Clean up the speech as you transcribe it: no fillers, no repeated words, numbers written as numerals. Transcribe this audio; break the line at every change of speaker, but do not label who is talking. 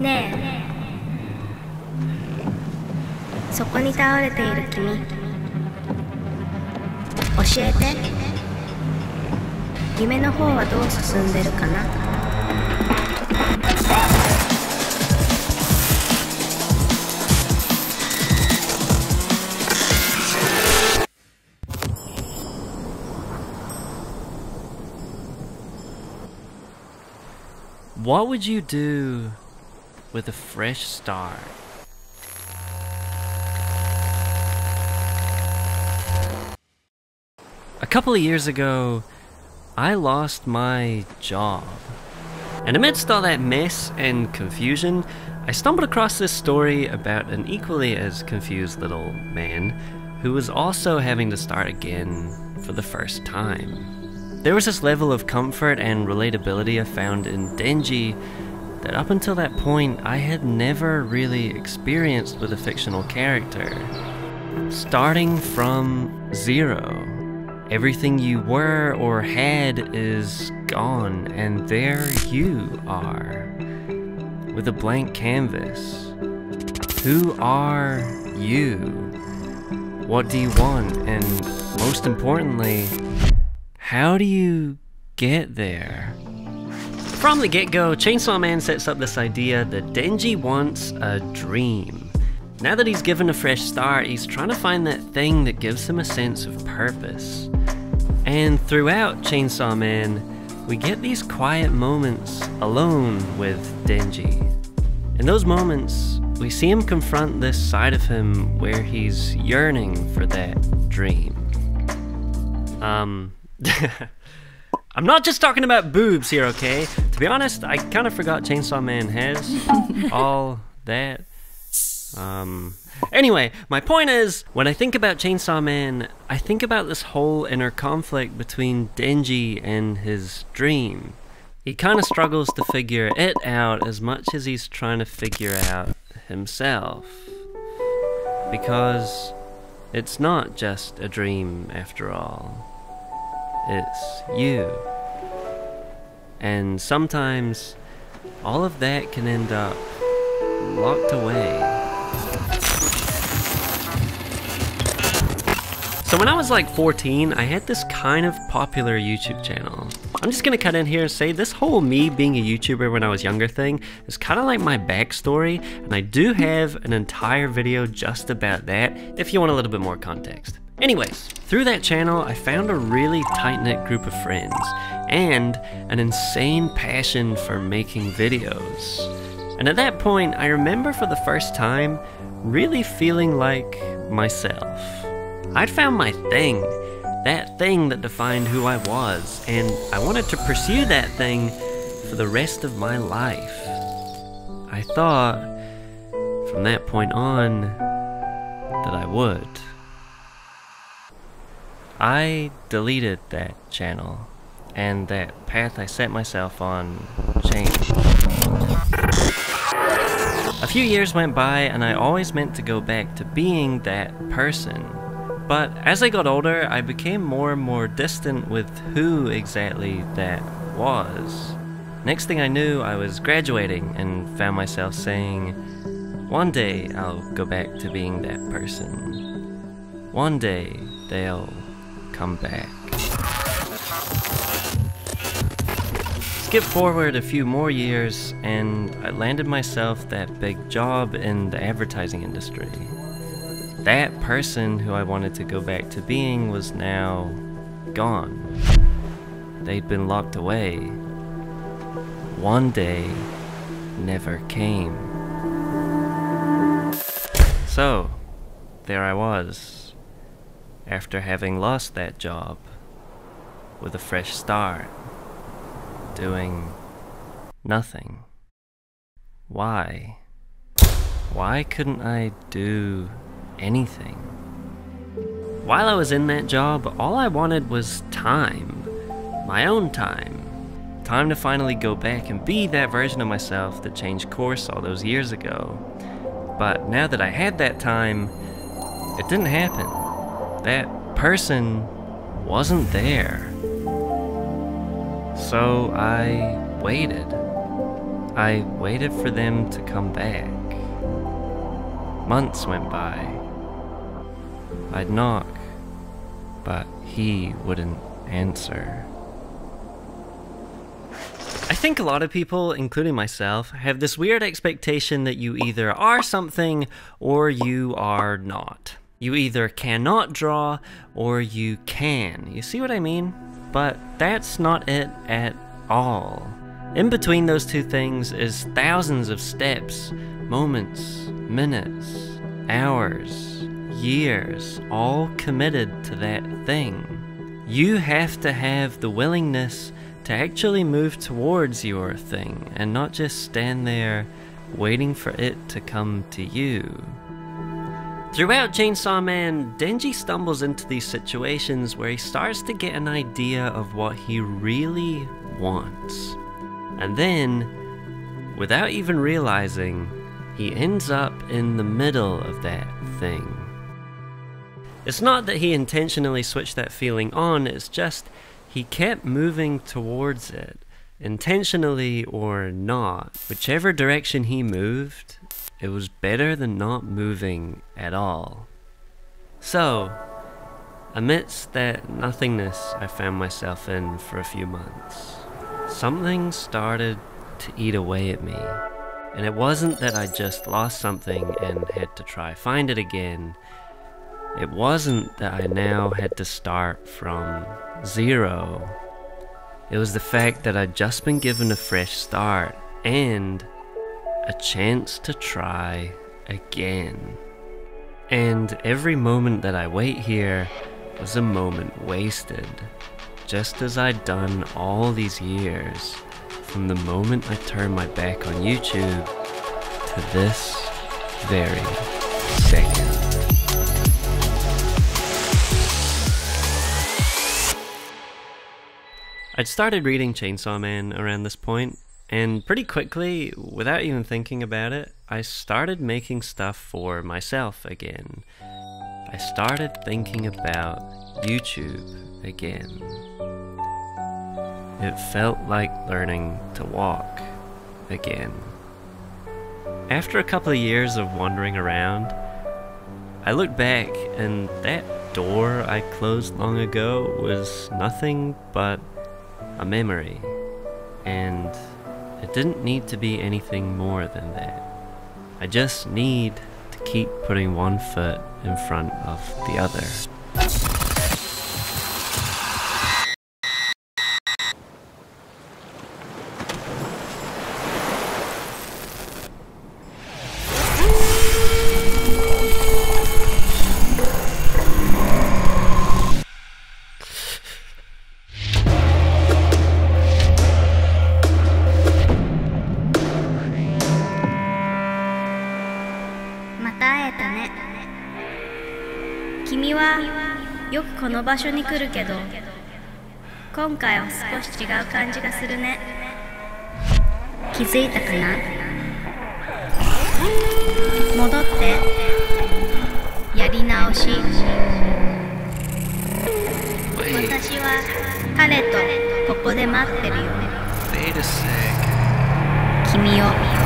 ねえ、そこに倒れている君、教えて。夢の方はどう進んでるかな。
What would you do with a fresh start? A couple of years ago, I lost my job. And amidst all that mess and confusion, I stumbled across this story about an equally as confused little man who was also having to start again for the first time. There was this level of comfort and relatability I found in Denji that up until that point I had never really experienced with a fictional character. Starting from zero, everything you were or had is gone, and there you are, with a blank canvas. Who are you? What do you want? And most importantly, how do you get there? From the get-go, Chainsaw Man sets up this idea that Denji wants a dream. Now that he's given a fresh start, he's trying to find that thing that gives him a sense of purpose. And throughout Chainsaw Man, we get these quiet moments alone with Denji. In those moments, we see him confront this side of him where he's yearning for that dream. I'm not just talking about boobs here, okay? To be honest, I kind of forgot Chainsaw Man has all that. Anyway, my point is, when I think about Chainsaw Man, I think about this whole inner conflict between Denji and his dream. He kind of struggles to figure it out as much as he's trying to figure out himself. Because it's not just a dream after all. It's you. And sometimes all of that can end up locked away. So when I was like 14, I had this kind of popular YouTube channel. I'm just gonna cut in here and say this whole me being a YouTuber when I was younger thing is kind of like my backstory, and I do have an entire video just about that if you want a little bit more context. Anyways, through that channel, I found a really tight-knit group of friends and an insane passion for making videos. And at that point, I remember for the first time really feeling like myself. I'd found my thing, that thing that defined who I was, and I wanted to pursue that thing for the rest of my life. I thought, from that point on, that I would. I deleted that channel, and that path I set myself on changed. A few years went by, and I always meant to go back to being that person. But as I got older, I became more and more distant with who exactly that was. Next thing I knew, I was graduating and found myself saying, one day I'll go back to being that person. One day they'll come back. Skip forward a few more years, and I landed myself that big job in the advertising industry. That person who I wanted to go back to being was now gone. They'd been locked away. One day never came. So, there I was, after having lost that job, with a fresh start, doing nothing. Why? Why couldn't I do anything? While I was in that job, all I wanted was time. My own time. Time to finally go back and be that version of myself that changed course all those years ago. But now that I had that time, it didn't happen. That person wasn't there. So I waited. I waited for them to come back. Months went by. I'd knock, but he wouldn't answer. I think a lot of people, including myself, have this weird expectation that you either are something or you are not. You either cannot draw or you can. You see what I mean? But that's not it at all. In between those two things is thousands of steps, moments, minutes, hours, years, all committed to that thing. You have to have the willingness to actually move towards your thing and not just stand there waiting for it to come to you. Throughout Chainsaw Man, Denji stumbles into these situations where he starts to get an idea of what he really wants. And then, without even realizing, he ends up in the middle of that thing. It's not that he intentionally switched that feeling on, it's just he kept moving towards it, intentionally or not. Whichever direction he moved, it was better than not moving at all. So, amidst that nothingness I found myself in for a few months, something started to eat away at me. And it wasn't that I just lost something and had to try find it again. It wasn't that I now had to start from zero. It was the fact that I'd just been given a fresh start and a chance to try again. And every moment that I wait here was a moment wasted, just as I'd done all these years, from the moment I turned my back on YouTube to this very second. I'd started reading Chainsaw Man around this point, and pretty quickly, without even thinking about it, I started making stuff for myself again. I started thinking about YouTube again. It felt like learning to walk again. After a couple of years of wandering around, I looked back and that door I closed long ago was nothing but a memory, and it didn't need to be anything more than that. I just need to keep putting one foot in front of the other.
よくこの場所に来るけど、今回は少し違う感じがするね。気づいたかな？戻って、やり直し。私は彼とここで待ってるよ。君を。